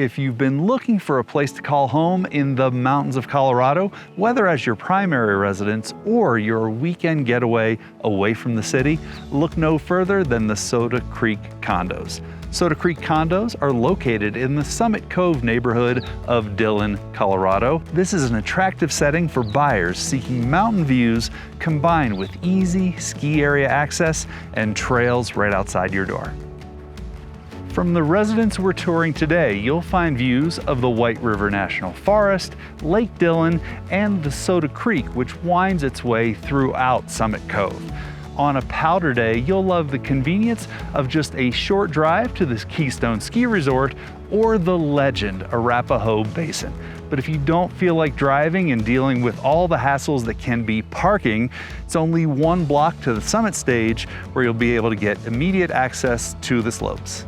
If you've been looking for a place to call home in the mountains of Colorado, whether as your primary residence or your weekend getaway away from the city, look no further than the Soda Creek Condos. Soda Creek Condos are located in the Summit Cove neighborhood of Dillon, Colorado. This is an attractive setting for buyers seeking mountain views combined with easy ski area access and trails right outside your door. From the residence we're touring today, you'll find views of the White River National Forest, Lake Dillon, and the Soda Creek, which winds its way throughout Summit Cove. On a powder day, you'll love the convenience of just a short drive to the Keystone Ski Resort or the legend Arapahoe Basin. But if you don't feel like driving and dealing with all the hassles that can be parking, it's only 1 block to the summit stage where you'll be able to get immediate access to the slopes.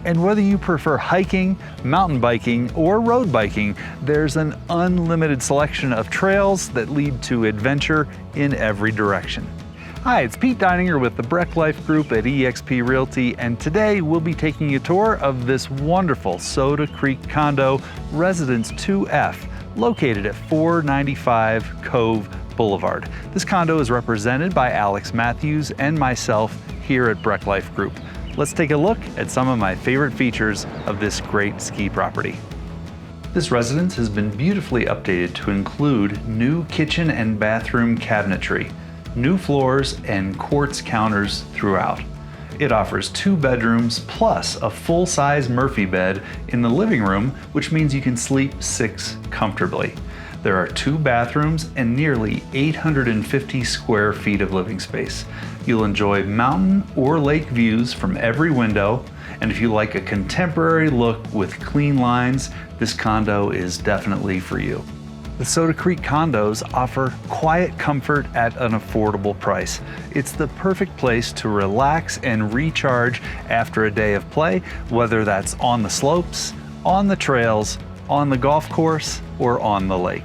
And whether you prefer hiking, mountain biking, or road biking, there's an unlimited selection of trails that lead to adventure in every direction. Hi, it's Pete Deininger with the Breck Life Group at eXp Realty, and today we'll be taking a tour of this wonderful Soda Creek Condo, Residence 2F, located at 495 Cove Boulevard. This condo is represented by Alex Matthews and myself here at Breck Life Group. Let's take a look at some of my favorite features of this great ski property. This residence has been beautifully updated to include new kitchen and bathroom cabinetry, new floors, and quartz counters throughout. It offers 2 bedrooms plus a full-size Murphy bed in the living room, which means you can sleep 6 comfortably. There are 2 bathrooms and nearly 850 square feet of living space. You'll enjoy mountain or lake views from every window, and if you like a contemporary look with clean lines, this condo is definitely for you. The Soda Creek Condos offer quiet comfort at an affordable price. It's the perfect place to relax and recharge after a day of play, whether that's on the slopes, on the trails, on the golf course, or on the lake.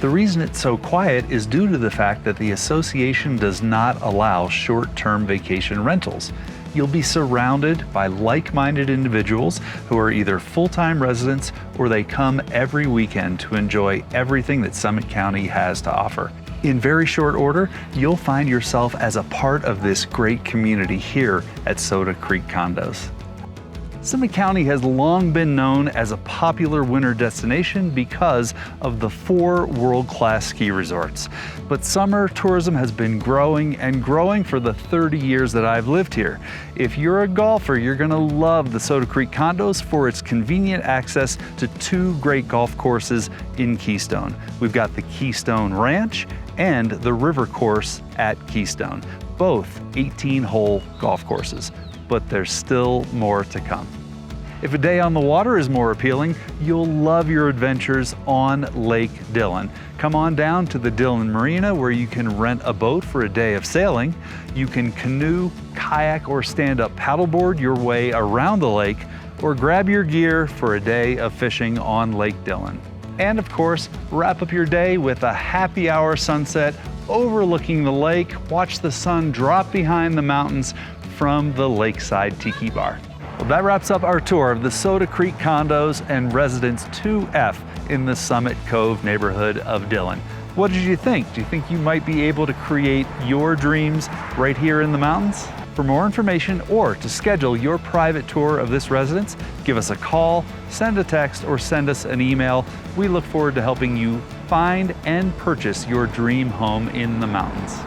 The reason it's so quiet is due to the fact that the association does not allow short-term vacation rentals. You'll be surrounded by like-minded individuals who are either full-time residents or they come every weekend to enjoy everything that Summit County has to offer. In very short order, you'll find yourself as a part of this great community here at Soda Creek Condos. Summit County has long been known as a popular winter destination because of the 4 world-class ski resorts. But summer tourism has been growing and growing for the 30 years that I've lived here. If you're a golfer, you're gonna love the Soda Creek Condos for its convenient access to 2 great golf courses in Keystone. We've got the Keystone Ranch and the River Course at Keystone, both 18-hole golf courses. But there's still more to come. If a day on the water is more appealing, you'll love your adventures on Lake Dillon. Come on down to the Dillon Marina where you can rent a boat for a day of sailing. You can canoe, kayak, or stand-up paddleboard your way around the lake, or grab your gear for a day of fishing on Lake Dillon. And of course, wrap up your day with a happy hour sunset overlooking the lake. Watch the sun drop behind the mountains from the Lakeside Tiki Bar. Well, that wraps up our tour of the Soda Creek Condos and Residence 2F in the Summit Cove neighborhood of Dillon. What did you think? Do you think you might be able to create your dreams right here in the mountains? For more information or to schedule your private tour of this residence, give us a call, send a text, or send us an email. We look forward to helping you find and purchase your dream home in the mountains.